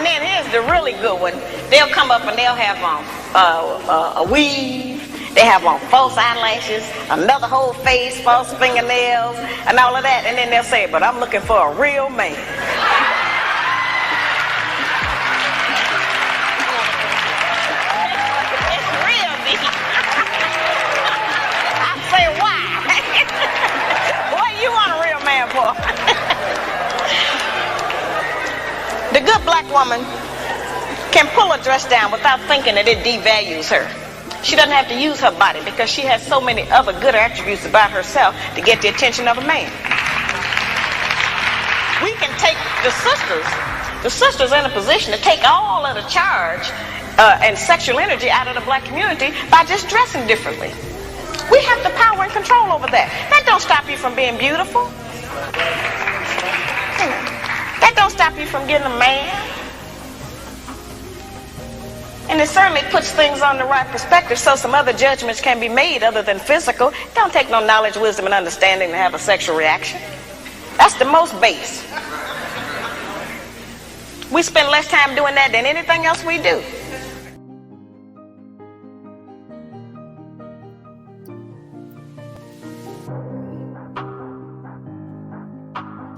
then here's the really good one. They'll come up and they'll have a weave. They have on false eyelashes, another whole face, false fingernails, and all of that. And then they'll say, but I'm looking for a real man. It's real deep. I say, why? What do you want a real man for? The good black woman can pull a dress down without thinking that it devalues her. She doesn't have to use her body because she has so many other good attributes about herself to get the attention of a man. We can take the sisters in a position to take all of the charge and sexual energy out of the black community by just dressing differently. We have the power and control over that. That don't stop you from being beautiful. That don't stop you from getting a man. And it certainly puts things on the right perspective so some other judgments can be made other than physical. It don't take no knowledge, wisdom, and understanding to have a sexual reaction. That's the most base. We spend less time doing that than anything else we do.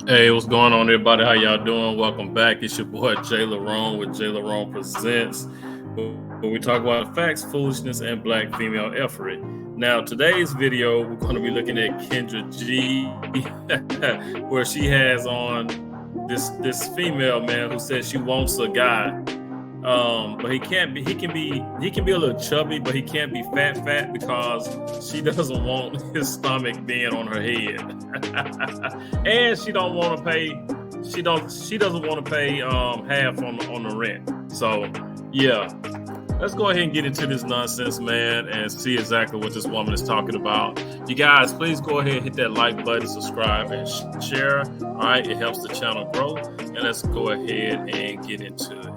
Hey, what's going on, everybody? How y'all doing? Welcome back. It's your boy Jay Larone with Jay Larone Presents, where we talk about facts, foolishness, and black female effort. Now, today's video, we're going to be looking at Kendra G, where she has on this female, man, who says she wants a guy, but he can be a little chubby, but he can't be fat because she doesn't want his stomach being on her head, and she doesn't want to pay half on the rent. So yeah, let's go ahead and get into this nonsense, man, and see exactly what this woman is talking about. You guys, please go ahead and hit that like button, subscribe, and share. All right, it helps the channel grow. And let's go ahead and get into it.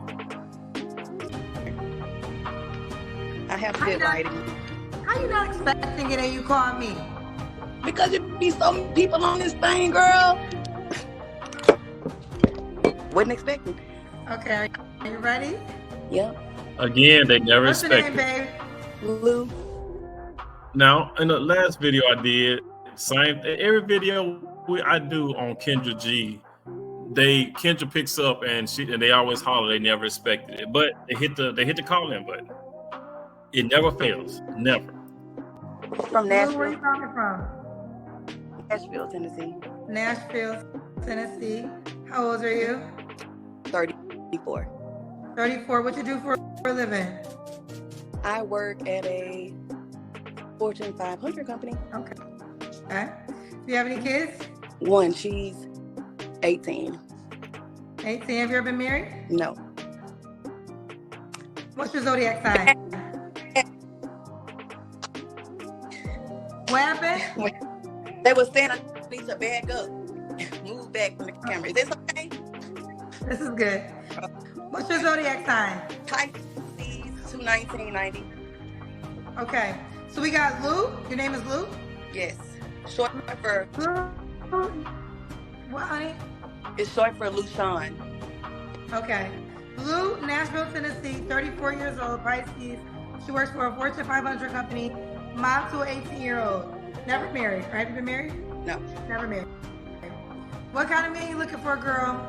I have good lighting. How you not expecting it and you call me? Because it be so many people on this thing, girl. Wasn't expecting. Okay, are you ready? Yep. Again, they never What's your expected. name, babe? Lou. Now, in the last video I did, every video I do on Kendra G, Kendra picks up and they always holler. They never expected it, but they hit the call in button. It never fails, never. From Lou, Nashville. where you talking from? Nashville, Tennessee. Nashville, Tennessee. How old are you? 34. 34. What you do for a living? I work at a Fortune 500 company. Okay. Do you have any kids? One, she's 18. 18. Have you ever been married? No. What's your zodiac sign? What happened? They were saying I need to back up. Move back from the camera. Is this okay? This is good. What's your zodiac sign? Pisces 2/1990. Okay. So we got Lou. Your name is Lou? Yes. Short for Lou. What, honey? It's short for Lushawn. Okay. Lou, Nashville, Tennessee, 34 years old, Pisces. She works for a Fortune 500 company, mom to an 18-year-old. Never married. Have you been married? No. Never married. What kind of man you looking for, girl?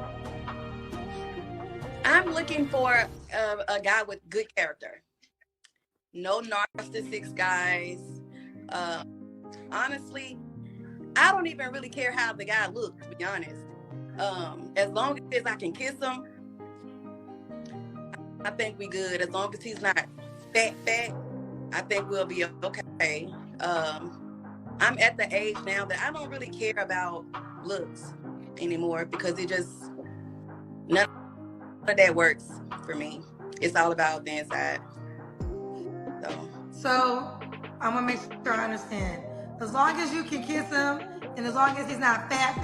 I'm looking for a guy with good character. No narcissistic guys. Honestly, I don't even really care how the guy looks, to be honest. As long as I can kiss him, I think we good. As long as he's not fat, I think we'll be okay. I'm at the age now that I don't really care about looks anymore because none of that works for me. It's all about the inside. So I'm gonna make sure I understand. As long as you can kiss him, and as long as he's not fat,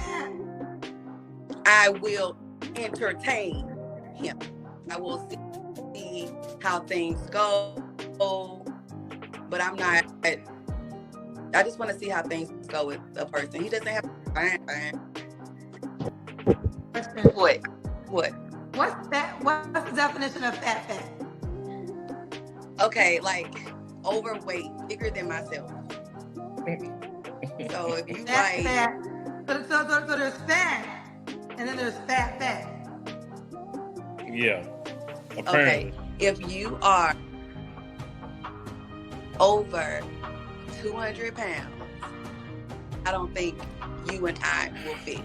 I will entertain him. I will see how things go, but I'm not. I just want to see how things go with a person. He doesn't have fine. What? What? What's that? What's the definition of fat? Okay, like overweight, bigger than myself. So if you That's like, fat. So there's fat, and then there's fat. Yeah. okay, Apparently. if you are over 200 pounds, I don't think you and I will fit.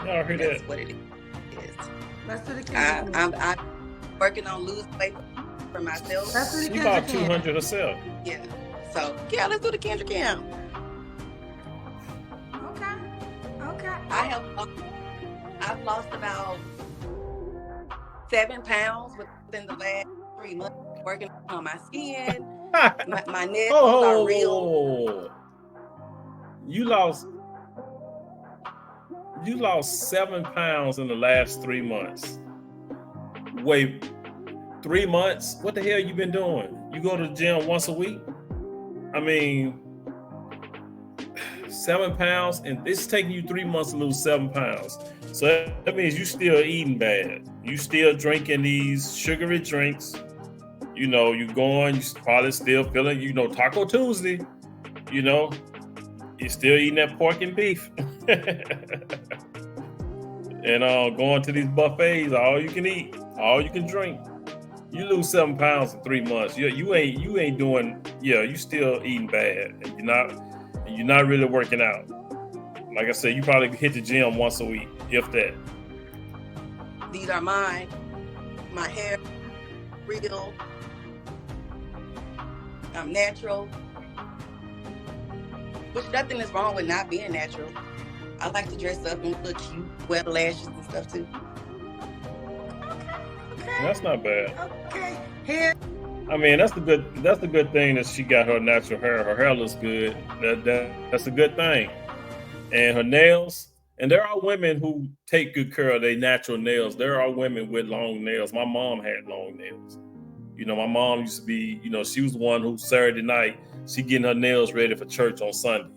Y'all heard That's that? what it is. Let's do the Kendra. I'm working on losing weight for myself. Let's do the She about Kendra Cam. 200 herself. Yeah. So yeah, let's do the Kendra Cam. Okay. I've lost about 7 pounds within the last 3 months working on my skin. My nails are real. You lost 7 pounds in the last 3 months. Wait, 3 months? What the hell you been doing? You go to the gym once a week? I mean, 7 pounds, and it's taking you 3 months to lose 7 pounds. So that means you still eating bad. You still drinking these sugary drinks. You know, you probably still feeling, Taco Tuesday. You're still eating that pork and beef. And going to these buffets, all you can eat, all you can drink. You lose 7 pounds in 3 months. You ain't doing. You still eating bad, and you're not really working out. Like I said, you probably hit the gym once a week, if that. These are mine. My hair, real. I'm natural. Which nothing is wrong with not being natural. I like to dress up and look cute, wear lashes and stuff too. Okay. That's not bad. Okay. Here. I mean, that's the good thing that she got her natural hair. Her hair looks good. That's a good thing. And her nails. And there are women who take good care of their natural nails. There are women with long nails. My mom had long nails. My mom used to be, she was the one who Saturday night, she getting her nails ready for church on Sunday.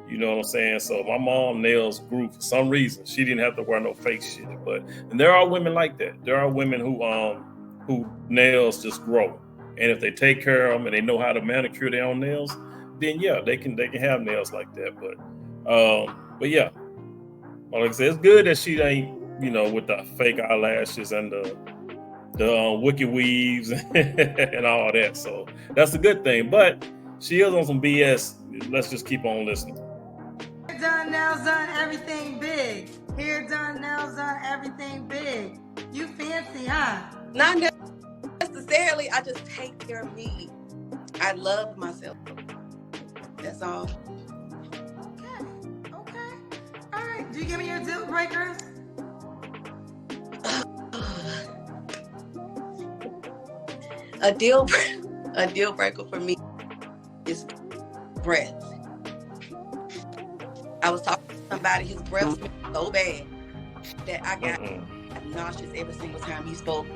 You know what I'm saying? So my mom nails grew for some reason. She didn't have to wear no fake shit. And there are women like that. There are women who nails just grow. And if they take care of them and they know how to manicure their own nails, then yeah, they can have nails like that. But yeah, like I said, it's good that she ain't, with the fake eyelashes and the wicked weaves and all that. So that's a good thing. But she is on some BS. Let's just keep on listening. Hair done, nails done, everything big. Hair done, nails done, everything big. You fancy, huh? Not necessarily. I just take care of me. I love myself. That's all. Okay. All right. Do you give me your deal breakers? A deal breaker for me is breath. I was talking to somebody, his breath smelled so bad that I got nauseous every single time he spoke.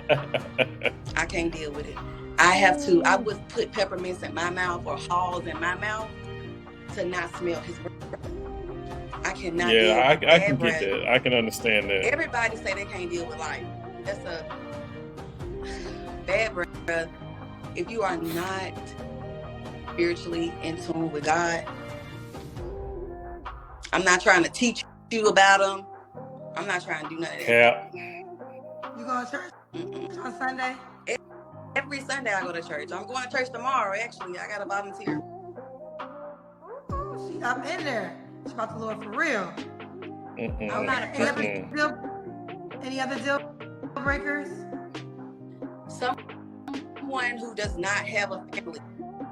I can't deal with it. I would put peppermints in my mouth or halls in my mouth to not smell his breath. I cannot deal with I bad can breath. get that. I can understand that. Everybody say they can't deal with life. That's a bad breath. If you are not spiritually in tune with God, I'm not trying to teach you about him. I'm not trying to do none of that. Yeah. You going to church on Sunday? Every Sunday I go to church. I'm going to church tomorrow, actually. I got to volunteer. Ooh, she up in there. She about the Lord for real. I'm not Any other deal breakers? Someone who does not have a family.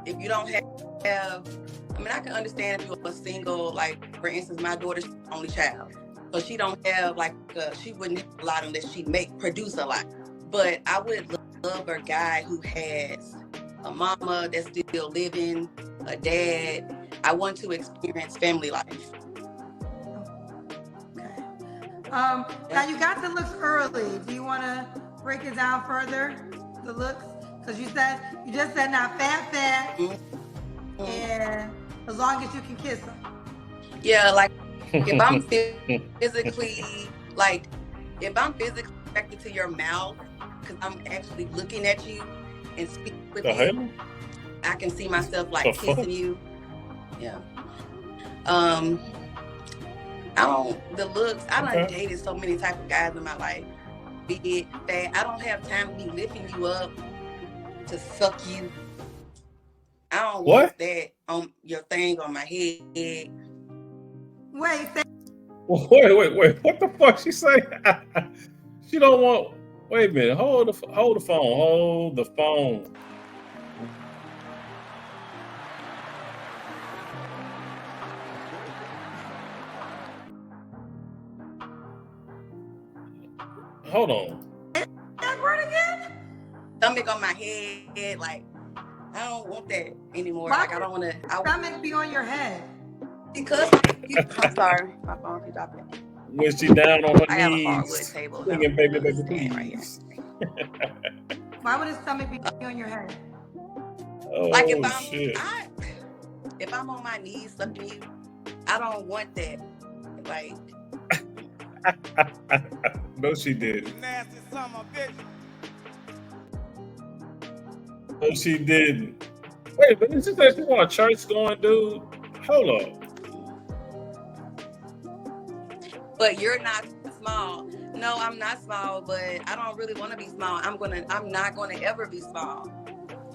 If you don't have, I can understand if you're a single, like, for instance, my daughter's the only child. So she don't have, she wouldn't have a lot unless she produce a lot. But I would love a guy who has a mama that's still living, a dad. I want to experience family life. Okay. Now you got the looks early. Do you want to break it down further? The looks, because you just said not fat, Mm-hmm. and as long as you can kiss them. Yeah, like if I'm physically if I'm physically attracted to your mouth, because I'm actually looking at you and speaking with The you, hell? I can see myself like The fuck? kissing you. Yeah. The looks, I done Okay. dated so many type of guys in my life. Big, fat. I don't have time to be lifting you up to suck you. I don't What? want that on your thing on my head. Wait, say Wait. What the fuck she say? She don't want. Wait a minute. Hold the phone. Hold the phone. Hold on. that word again? Stomach on my head, like I don't want that anymore. Why Like I don't want to. Stomach be on your head. Because I'm sorry, my phone keep dropping. When she down on her I have a hardwood knees, table. singing "Baby, It's Baby, stand right here. Please." Why would his stomach be on your head? Oh Like shit! if I'm on my knees sucking you, I don't want that. Like No, she didn't. Nasty son of a bitch. No, she didn't. Wait, but this is that she want a church going dude? Hold up. but you're not small. No, I'm not small, but I don't really want to be small. I'm not gonna ever be small.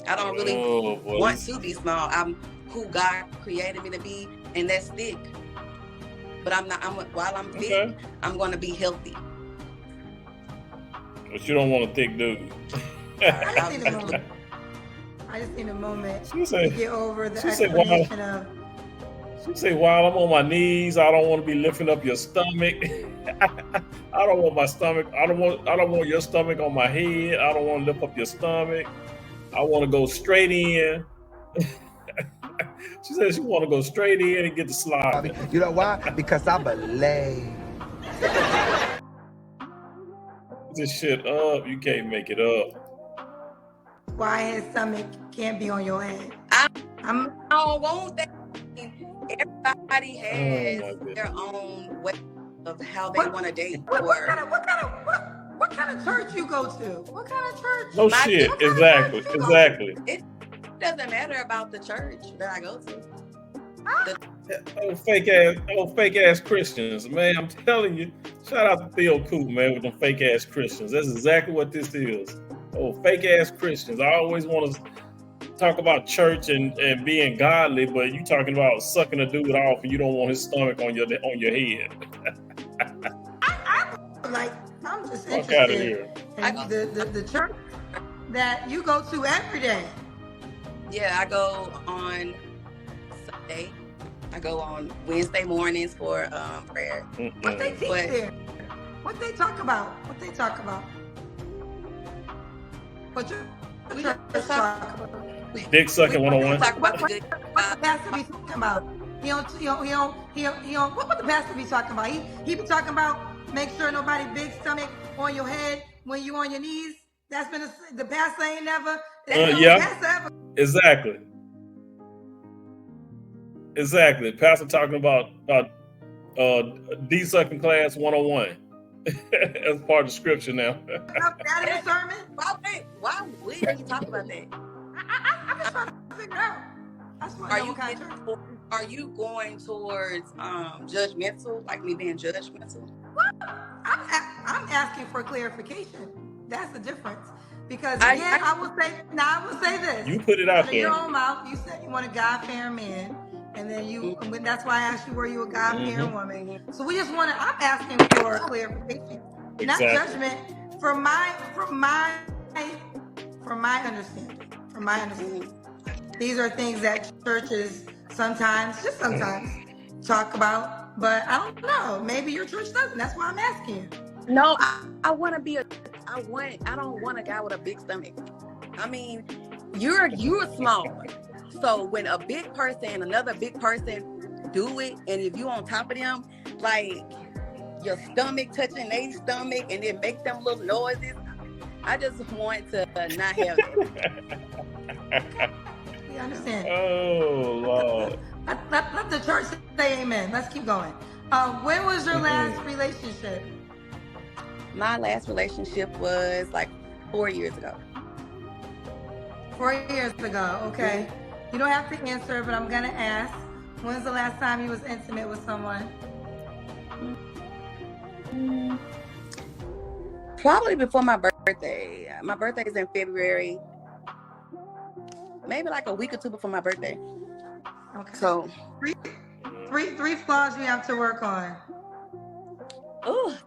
I don't really Oh, boy. want to be small. I'm who God created me to be, and that's thick. But while I'm thick, Okay. I'm gonna be healthy. But you don't want a thick dude. I just need a moment. I just need a moment She to said, get over the she said, wow. explanation of while I'm on my knees, I don't want to be lifting up your stomach. I don't want my stomach. I don't want your stomach on my head. I don't want to lift up your stomach. I want to go straight in. She said she want to go straight in and get the slide. You know why? Because I believe. This shit up. You can't make it up. why his stomach can't be on your head. I I'm don't want that. Everybody Oh, has my goodness. their own way of how they want to date. what kind of church you go to? What kind of church? No My- shit. what kind of Exactly. church you go to? Exactly. It doesn't matter about the church that I go to. Fake ass Christians, man. I'm telling you. Shout out to Theo Coop, man, with them fake ass Christians. That's exactly what this is. Oh, fake ass Christians. I always want to talk about church and being godly, but you talking about sucking a dude off and you don't want his stomach on your head. I'm just Fuck out of interested here. in the church that you go to every day. Yeah, I go on Sunday. I go on Wednesday mornings for prayer. What they teach But- there? What they talk about? What they talk about? What your We church just talk talk- about? Dick sucking We 101. talk about the good. What the pastor be talking about? He don't. What the pastor be talking about? He be talking about make sure nobody big stomach on your head when you on your knees. That's been the pastor ain't never. Yeah. Pastor ever. Exactly. Pastor talking about D sucking class 101. That's part of the scripture now. That in the sermon. Why would he talk about that? I'm just trying to figure it out. I just want to Are know you what kind of church. are you going towards judgmental, like me being judgmental? I'm asking for clarification. That's the difference. Because I- again, I will say this. You put it out Out of your there. own mouth, you said you want a God-fearing man, and then that's why I asked you, were you a God-fearing woman? So we just want to. I'm asking for clarification, not Exactly. judgment. From my understanding. From my understanding, these are things that churches sometimes, just sometimes, talk about. But I don't know. Maybe your church doesn't. That's why I'm asking you. No, I want to be I don't want a guy with a big stomach. I mean, you're small. So when a big person and another big person do it, and if you on top of them, like your stomach touching their stomach and then make them little noises, I just want to not have that. We understand. Oh Lord. Let the church say amen. Let's keep going. When was your last relationship? My last relationship was like 4 years ago. 4 years ago. Okay. You don't have to answer, but I'm gonna ask. When's the last time you was intimate with someone? Probably before my birthday. My birthday is in February. Maybe like a week or two before my birthday. Okay. So, three flaws you have to work on.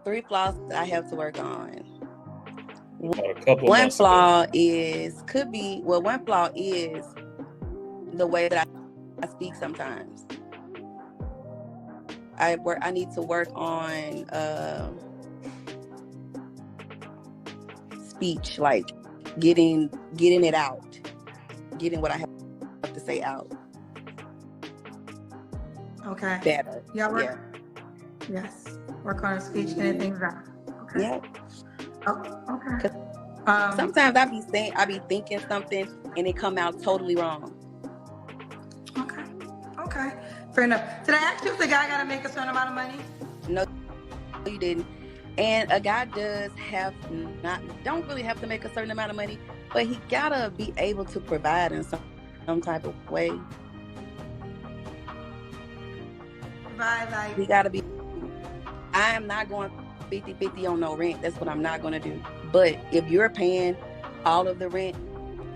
3 flaws that I have to work on. A couple One months flaw ago. one flaw is the way that I speak sometimes. I need to work on speech, like getting it out, getting what I have to say out Okay. better. Yeah. Yeah. Yes. Work on speech, getting things out. Okay. Yeah. Oh, okay. Sometimes I be thinking something and it come out totally wrong. Okay. Fair enough. Did I ask you if the guy got to make a certain amount of money? No, you didn't. And a guy don't really have to make a certain amount of money, but he gotta be able to provide in some type of way. Provide like. He gotta be. I am not going 50-50 on no rent. That's what I'm not gonna do. But if you're paying all of the rent,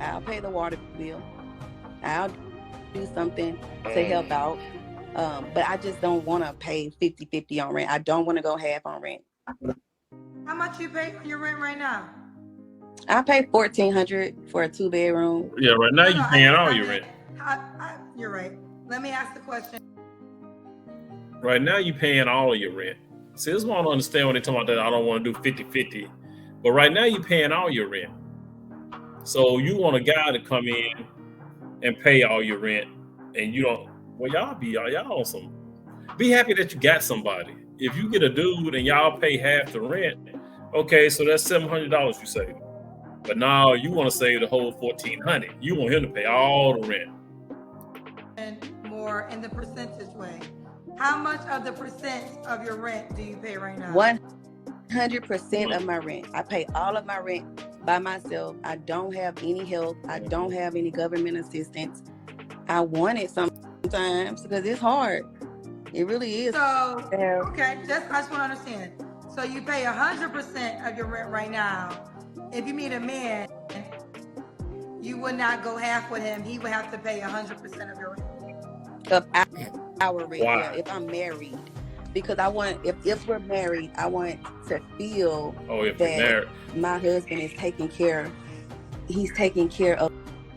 I'll pay the water bill. I'll do something to help out. But I just don't want to pay 50-50 on rent. I don't want to go half on rent. How much you pay for your rent right now? I pay $1,400 for a 2-bedroom. Yeah, right now you're paying all your rent. You're right. Let me ask the question. Right now you're paying all of your rent. See, this is what I don't understand when they talk about that I don't want to do 50-50. But right now you're paying all your rent. So you want a guy to come in and pay all your rent, and you don't. Well, y'all on some. Be happy that you got somebody. If you get a dude and y'all pay half the rent, okay, so that's $700 you save. But now you want to save the whole $1,400. You want him to pay all the rent. And more in the percentage way. How much of the percent of your rent do you pay right now? 100% of my rent. I pay all of my rent by myself. I don't have any help. I don't have any government assistance. I want it sometimes because it's hard. It really is. So, okay, I just want to understand. So you pay 100% of your rent right now. If you meet a man, you would not go half with him. He would have to pay 100% of your rent. Of our rent, Wow. yeah, if I'm married. Because I want, if we're married, I want to feel If you're married. my husband is taking care. He's taking care of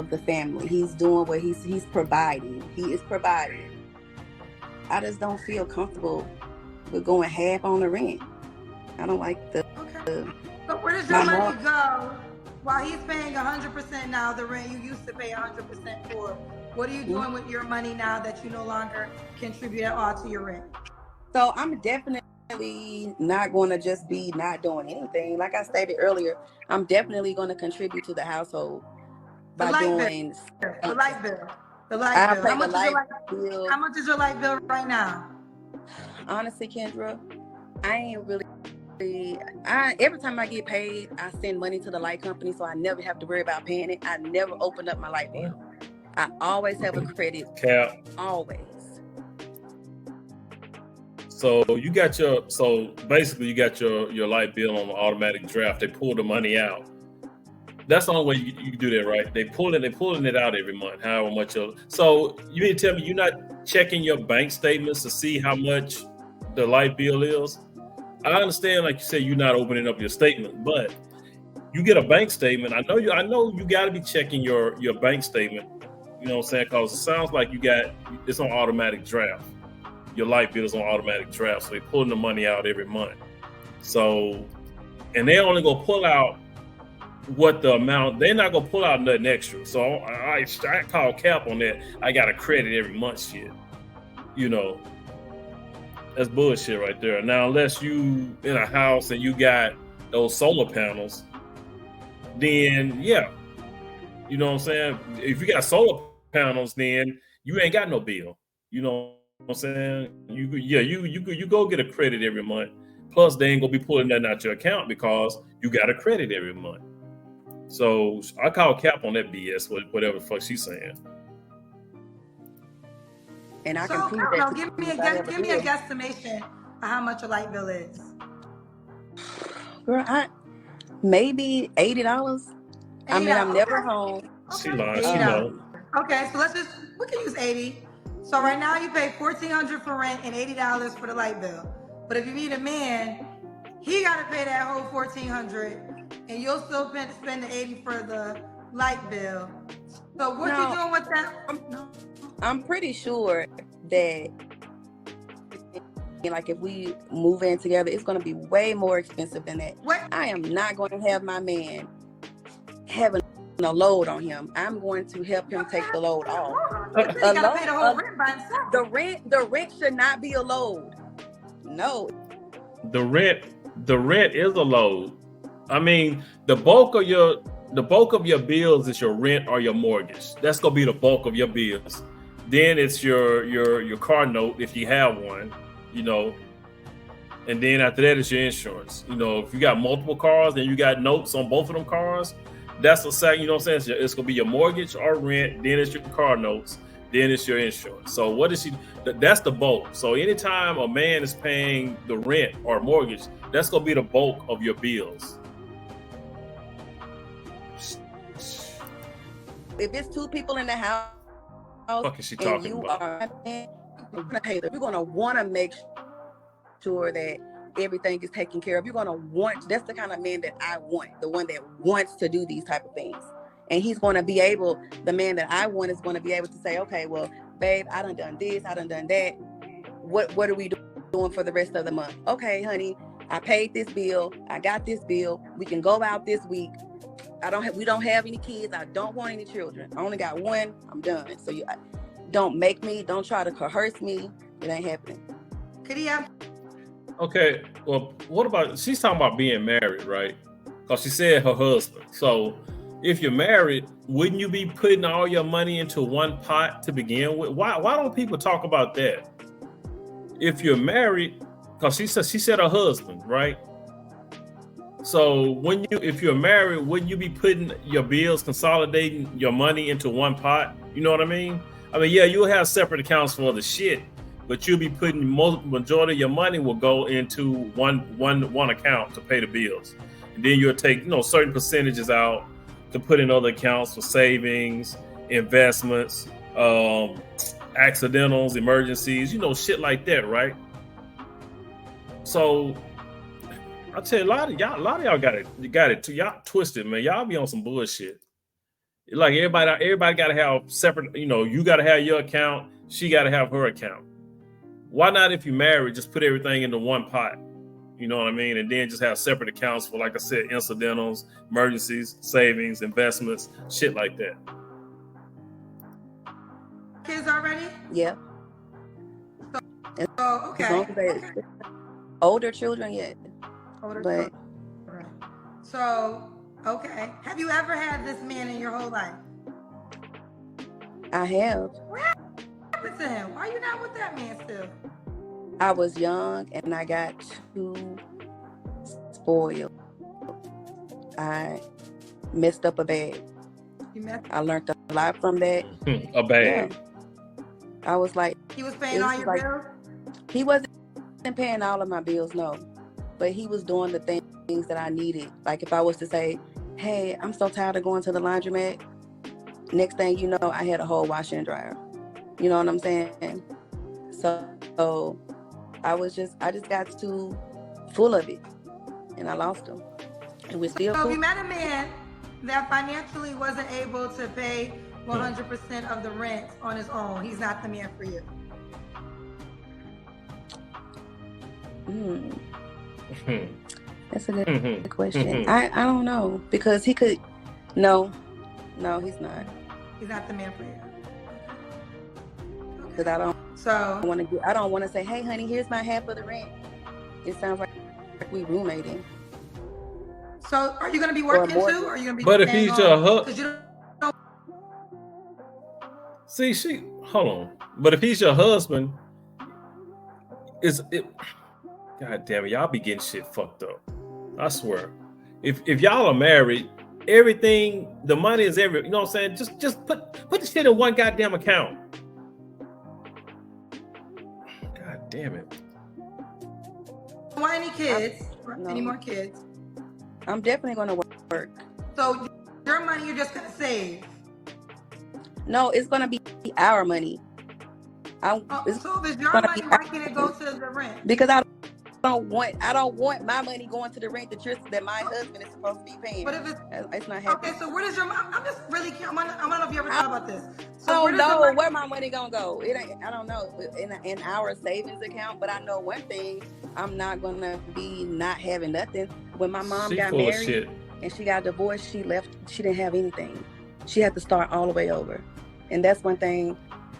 the family. He's doing what he's providing. He is providing. I just don't feel comfortable with going half on the rent. I don't like the. Okay. But where does your money go while he's paying 100% now the rent you used to pay 100% for? What are you doing with your money now that you no longer contribute at all to your rent? So I'm definitely not going to just be not doing anything. Like I stated earlier, I'm definitely going to contribute to the household by doing the light bill. The light I bill. pay How the much, light bill. how much is your light bill right now? Honestly, Kendra, I ain't really. Every time I get paid, I send money to the light company, so I never have to worry about paying it. I never open up my light bill. I always have a credit. Cap. Always. So basically you got your light bill on the automatic draft. They pull the money out. That's the only way you can do that, right? They're pulling it out every month, however much. So you mean to tell me you're not checking your bank statements to see how much the light bill is? I understand, like you said, you're not opening up your statement, but you get a bank statement. I know you got to be checking your bank statement. You know what I'm saying? Because it sounds like it's on automatic draft. Your light bill is on automatic draft, so they're pulling the money out every month. So, and they're only gonna pull out what the amount. They're not gonna pull out nothing extra. So I call cap on that. I got a credit every month. Shit, you know, that's bullshit right there. Now, unless you in a house and you got those solar panels, then yeah, you know what I'm saying. If you got solar panels, then you ain't got no bill. You know what I'm saying? You go get a credit every month. Plus, they ain't gonna be pulling nothing out your account because you got a credit every month. So I call cap on that BS, whatever the fuck she's saying. And I So can I prove don't that know. to Give you me if I ever give me a did. guesstimation of how much a light bill is. Girl, maybe $80. I mean, I'm $80. never Okay. home. She lying. She $80. know. Okay, so we can use 80. So right now you pay $1,400 for rent and $80 for the light bill. But if you need a man, he got to pay that whole $1,400, and you'll still spend the 80 for the light bill. So what you doing with that? I'm pretty sure that, like, if we move in together, it's going to be way more expensive than that. What? I am not going to have my man having a load on him. I'm going to help him take the load off. He got to pay the whole rent by himself. The rent should not be a load. No. The rent is a load. I mean, the bulk of your bills is your rent or your mortgage. That's gonna be the bulk of your bills. Then it's your car note if you have one, you know. And then after that, it's your insurance. You know, if you got multiple cars and you got notes on both of them cars, that's a second. You know what I'm saying? It's gonna be your mortgage or rent. Then it's your car notes. Then it's your insurance. So what is she? That's the bulk. So anytime a man is paying the rent or mortgage, that's gonna be the bulk of your bills. If it's two people in the house, Fuck is she talking you about? are, you're gonna want to make sure that everything is taken care of. You're gonna want. That's the kind of man that I want. The one that wants to do these type of things. And he's going to be able, the man that I want is going to be able to say, okay, well, babe, I done this, I done that. What are we doing for the rest of the month? Okay, honey, I paid this bill. I got this bill. We can go out this week. We don't have any kids. I don't want any children. I only got one. I'm done. So don't try to coerce me. It ain't happening. Could he have? Okay, well, what about, she's talking about being married, right? Because she said her husband. So if you're married, wouldn't you be putting all your money into one pot to begin with? Why don't people talk about that? If you're married, because she said her husband, right? So if you're married, wouldn't you be putting your bills, consolidating your money into one pot? You know what I mean? I mean, yeah, you'll have separate accounts for the shit, but you'll be putting majority of your money will go into one account to pay the bills, and then you'll take certain percentages out to put in other accounts for savings, investments, accidentals, emergencies, shit like that, right? So I tell you, a lot of y'all got it too. Y'all twisted, man. Y'all be on some bullshit. Like everybody got to have separate. You got to have your account. She got to have her account. Why not, if you married, just put everything into one pot? You know what I mean? And then just have separate accounts for, like I said, incidentals, emergencies, savings, investments, shit like that. Kids already? Yeah. So okay. As long as they're older children, yet. Older But children. Right. So, okay. Have you ever had this man in your whole life? I have. What happened to him? Why are you not with that man still? I was young and I got too spoiled. I messed up a bag. I learned a lot from that. A bag. Yeah. I was like, he was paying all your bills? He wasn't paying all of my bills, no. But he was doing the things that I needed. Like if I was to say, hey, I'm so tired of going to the laundromat. Next thing you know, I had a whole washer and dryer. You know what I'm saying? So I just got too full of it, and I lost him. And we're still. So if you met a man that financially wasn't able to pay 100% of the rent on his own, he's not the man for you. That's a good question. I don't know, because he could. No, he's not. He's not the man for you. Because I don't want to say, hey, honey, here's my half of the rent. It sounds like we roommating. So are you going to be working too? Or are you going to be? But if he's your husband, hold on. But if he's your husband, God damn it, y'all be getting shit fucked up. I swear. If y'all are married, everything, the money is you know what I'm saying? Just put the shit in one goddamn account. God damn it. Want any kids? No. Any more kids? I'm definitely gonna work. So your money you're just gonna save. No, it's gonna be our money. So if it's your gonna money, be why can't it go to the rent? because I don't want my money going to the rent that my husband is supposed to be paying. But if it's not happening. Okay, so where does your money? I'm just really curious. I want to know if you ever thought about this. So I where don't does the know money- where my money gonna go. It ain't. I don't know in our savings account. But I know one thing: I'm not gonna be not having nothing. When my mom She got full of married shit. and she got divorced, she left. She didn't have anything. She had to start all the way over, and that's one thing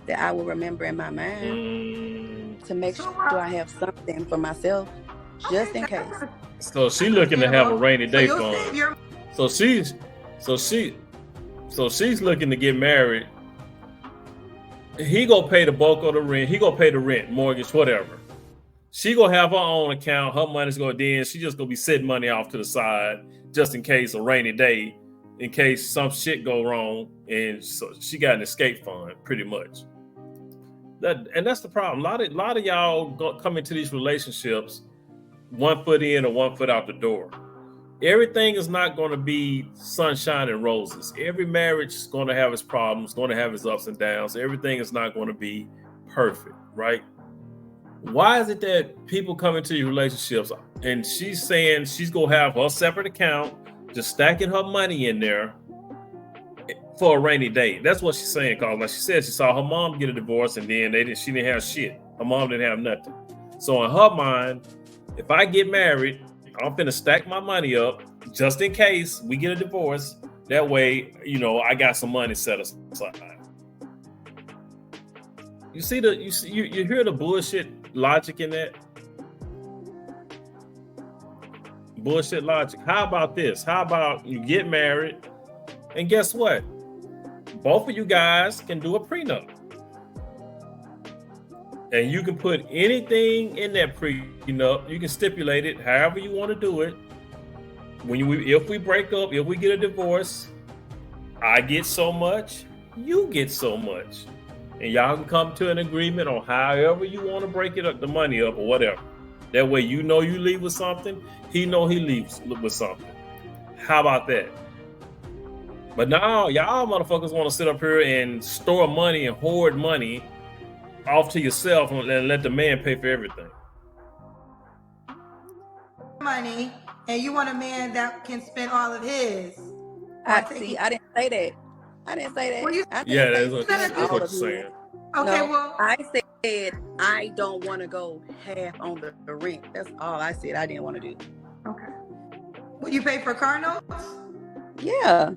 that I will remember in my mind to make sure I have something for myself, just in case. So she looking to have a rainy day So you'll fund. save your So she's looking to get married. He gonna pay the bulk of the rent. He gonna pay the rent, mortgage, whatever. She gonna have her own account. Her money's gonna she just gonna be setting money off to the side just in case a rainy day, in case some shit go wrong, and so she got an escape fund, pretty much. That's the problem. A lot of y'all come into these relationships 1 foot in or 1 foot out the door. Everything is not going to be sunshine and roses. Every marriage is going to have its problems, going to have its ups and downs. Everything is not going to be perfect, right? Why is it that people come into these relationships and she's saying she's going to have her separate account, just stacking her money in there for a rainy day? That's what she's saying, because like she said, she saw her mom get a divorce and then she didn't have shit. Her mom didn't have nothing. So in her mind, if I get married, I'm finna stack my money up just in case we get a divorce. That way, I got some money set aside. You hear the bullshit logic in that? Bullshit logic. How about this? How about you get married and guess what? Both of you guys can do a prenup. And you can put anything in that prenup. You can stipulate it however you want to do it. If we break up, if we get a divorce, I get so much, you get so much. And y'all can come to an agreement on however you want to break it up, the money up or whatever. That way you leave with something, he leaves with something. How about that? But now y'all motherfuckers want to sit up here and store money and hoard money off to yourself and let the man pay for everything. Money, and you want a man that can spend all of his. I didn't say that. Well, That's what you're saying. Okay, No, well, I said I don't want to go half on the rent. That's all I said. I didn't want to do. okay. Will you pay for car notes? Yeah,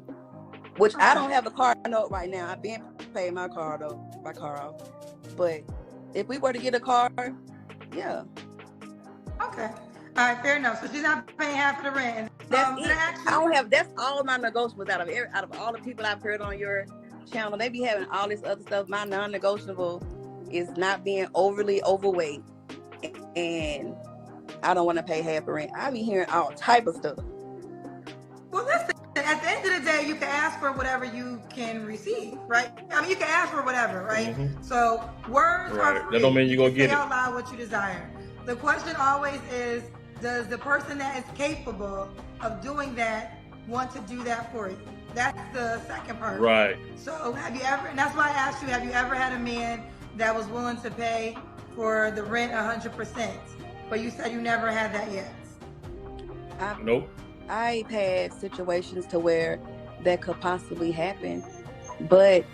which I don't have a car note right now. I've been paying my car off. But if we were to get a car, yeah. Okay. All right, fair enough. So she's not paying half of the rent. That's it. That's all my negotiables out of all the people I've heard on your channel. They be having all this other stuff. My non-negotiable is not being overly overweight, and I don't want to pay half the rent. I be hearing all type of stuff. Well, listen. At the end of the day, you can ask for whatever you can receive, right? I mean, you can ask for whatever, right? Mm-hmm. So words are free. That don't mean you're gonna get say it. out loud what you desire. The question always is, does the person that is capable of doing that want to do that for you? That's the second part. Right. So have you ever, and that's why I asked you, have you ever had a man that was willing to pay for the rent 100%? But you said you never had that yet. Nope. I've had situations to where that could possibly happen, but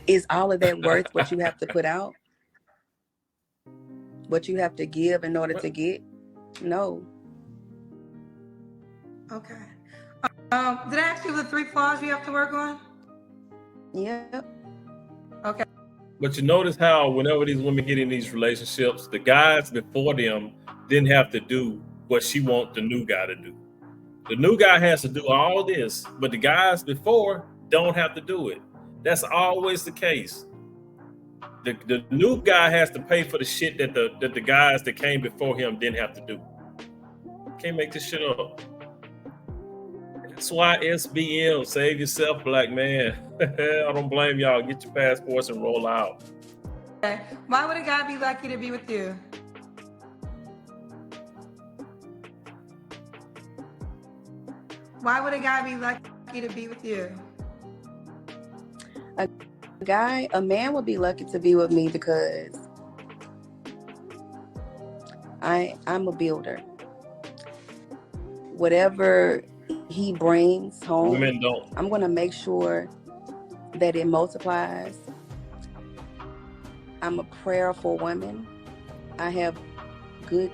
is all of that worth what you have to put out? What you have to give in order to get? No. Okay. Did I ask you the 3 flaws you have to work on? Yep. Okay. But you notice how whenever these women get in these relationships, the guys before them didn't have to do what she want the new guy to do. The new guy has to do all this, but the guys before don't have to do it. That's always the case. The new guy has to pay for the shit that the guys that came before him didn't have to do. Can't make this shit up. That's why SBM, save yourself, black man. I don't blame y'all. Get your passports and roll out. Why would a guy be lucky to be with you? Why would a guy be lucky to be with you? A man would be lucky to be with me because I'm a builder. Whatever he brings home, Women don't. I'm going to make sure that it multiplies. I'm a prayerful woman. I have good.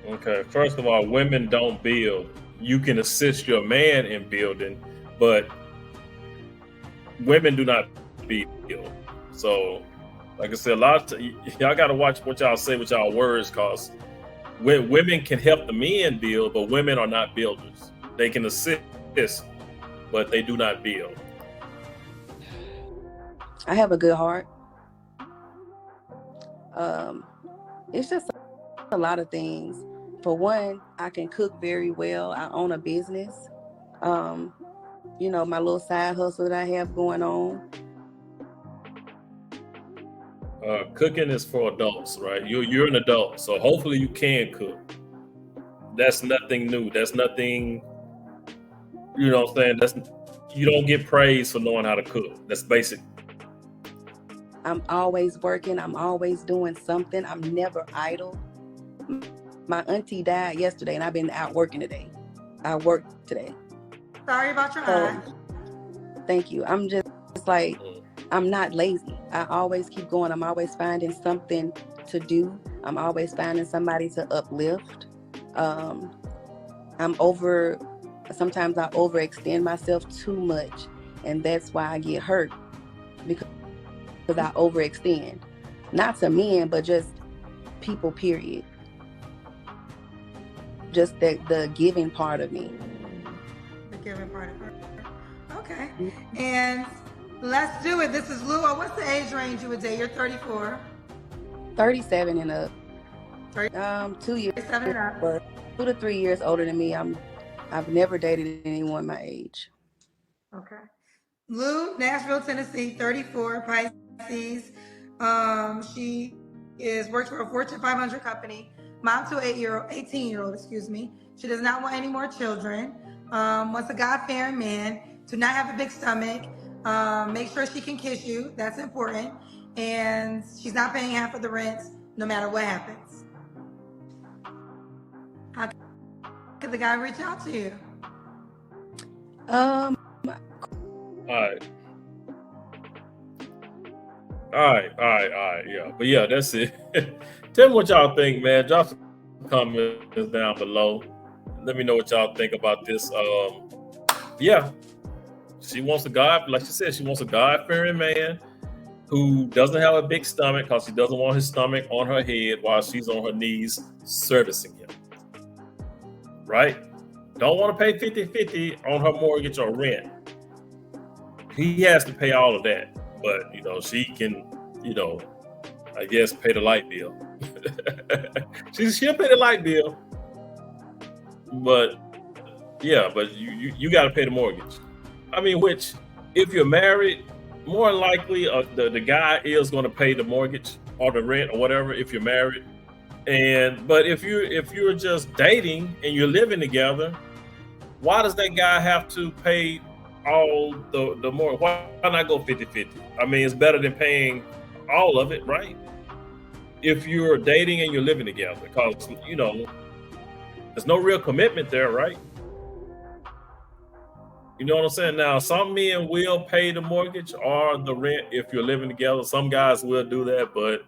Okay, first of all, women don't build. You can assist your man in building, but women do not build. So, like I said, y'all got to watch what y'all say with y'all words, because women can help the men build, but women are not builders. They can assist, but they do not build. I have a good heart. It's just a lot of things. For one, I can cook very well. I own a business. You know, my little side hustle that I have going on. Cooking is for adults, right? You're an adult, so hopefully you can cook. That's nothing new. That's nothing, you know what I'm saying? You don't get praise for knowing how to cook. That's basic. I'm always working. I'm always doing something. I'm never idle. My auntie died yesterday, and I've been out working today. I worked today. Sorry about your eye. Thank you. I'm just like, I'm not lazy. I always keep going. I'm always finding something to do. I'm always finding somebody to uplift. Sometimes I overextend myself too much, and that's why I get hurt, because I overextend. Not to men, but just people, period. Just the giving part of me. The giving part of her. Okay. And let's do it. This is Lou. What's the age range you would date? You're 34. 37 and up. 2 years. 37 and up. But 2 to 3 years older than me. I've never dated anyone my age. Okay. Lou, Nashville, Tennessee, 34, Pisces. She works for a Fortune 500 company. Mom to 18-year-old, excuse me. She does not want any more children. Wants a God-fearing man. Do not have a big stomach. Make sure she can kiss you. That's important. And she's not paying half of the rent, no matter what happens. How could the guy reach out to you? All right, yeah. But yeah, that's it. Tell me what y'all think, man. Drop some comments down below. Let me know what y'all think about this. Yeah, she wants a God, like she said, she wants a God-fearing man who doesn't have a big stomach, because she doesn't want his stomach on her head while she's on her knees servicing him. Right? Don't want to pay 50-50 on her mortgage or rent. He has to pay all of that. But, you know, she can, you know, I guess pay the light bill. She'll pay the light bill. But, yeah, but you got to pay the mortgage. I mean, which, if you're married, more likely the guy is going to pay the mortgage or the rent or whatever if you're married. But if you're just dating and you're living together, why does that guy have to pay all the more? Why not go 50-50? I mean, it's better than paying all of it, right? If you're dating and you're living together, because, you know, there's no real commitment there, right? You know what I'm saying? Now, some men will pay the mortgage or the rent if you're living together. Some guys will do that, but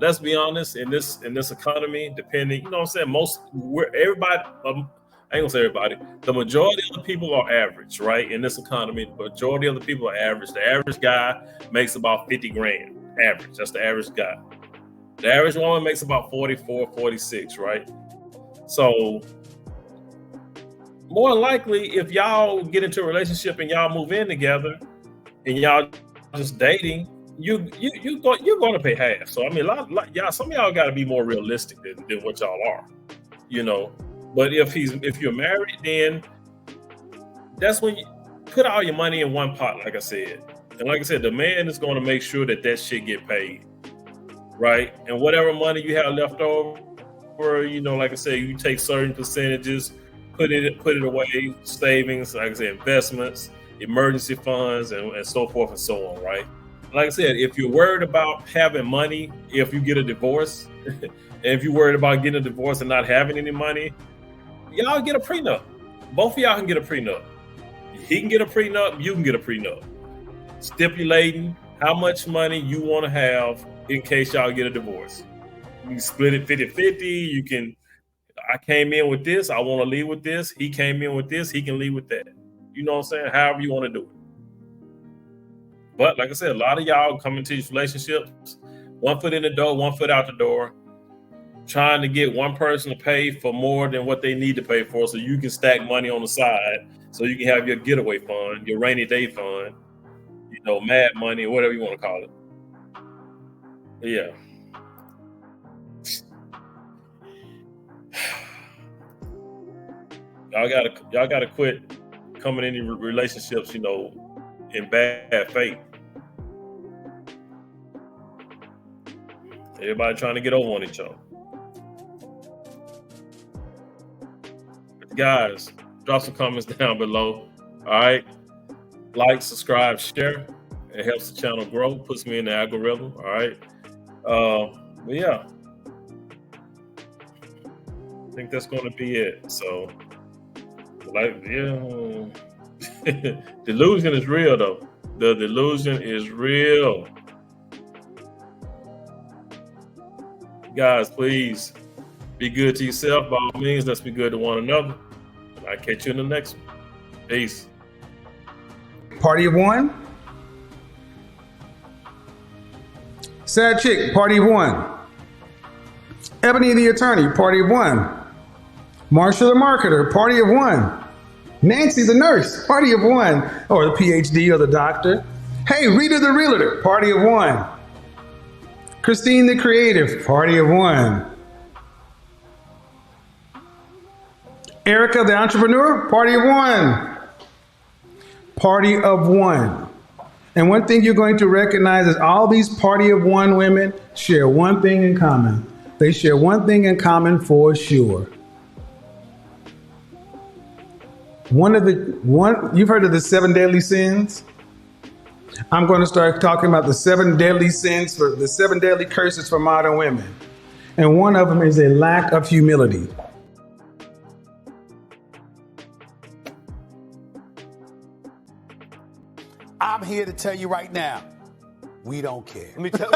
let's be honest, in this economy, depending, you know what I'm saying, everybody, I ain't gonna say everybody, the majority of the people are average, right? In this economy, the majority of the people are average. The average guy makes about 50 grand, average. That's the average guy. The average woman makes about 44, 46, right? So more likely, if y'all get into a relationship and y'all move in together and y'all just dating, you're going to pay half. So I mean, y'all, some of y'all got to be more realistic than what y'all are, you know. But if you're married, then that's when you put all your money in one pot, like I said. And like I said, the man is going to make sure that shit get paid, right? And whatever money you have left over, you know, like I said, you take certain percentages, put it away, savings, like I said, investments, emergency funds, and so forth and so on, right? Like I said, if you're worried about having money, if you get a divorce, and if you're worried about getting a divorce and not having any money, y'all get a prenup. Both of y'all can get a prenup. He can get a prenup, you can get a prenup. Stipulating how much money you want to have in case y'all get a divorce. You can split it 50-50. You can, I came in with this, I want to leave with this. He came in with this, he can leave with that. You know what I'm saying? However you want to do it. But like I said, a lot of y'all come into these relationships, one foot in the door, one foot out the door, trying to get one person to pay for more than what they need to pay for so you can stack money on the side so you can have your getaway fund, your rainy day fund, you know, mad money, or whatever you want to call it. But yeah. Y'all gotta quit coming into relationships, you know, in bad faith. Everybody trying to get over on each other. Guys, drop some comments down below. All right. Like, subscribe, share. It helps the channel grow, puts me in the algorithm. All right. But yeah. I think that's going to be it. So, like, yeah. Delusion is real, though. The delusion is real. Guys, please be good to yourself. By all means, let's be good to one another. I'll catch you in the next one. Peace. Party of one. Sad Chick, party of one. Ebony the attorney, party of one. Marsha the marketer, party of one. Nancy the nurse, party of one. Or the PhD or the doctor. Hey, Rita the realtor, party of one. Christine the creative, party of one. Erica the entrepreneur, party of one. Party of one. And one thing you're going to recognize is all these party of one women share one thing in common. They share one thing in common for sure. You've heard of the 7 deadly sins? I'm going to start talking about the 7 deadly sins, for the 7 deadly curses for modern women. And one of them is a lack of humility. I'm here to tell you right now, we don't care. Let me tell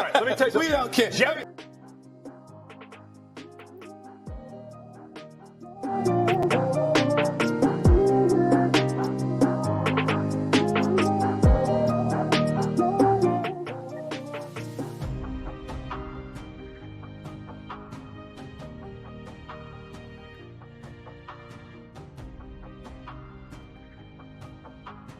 you, We don't care.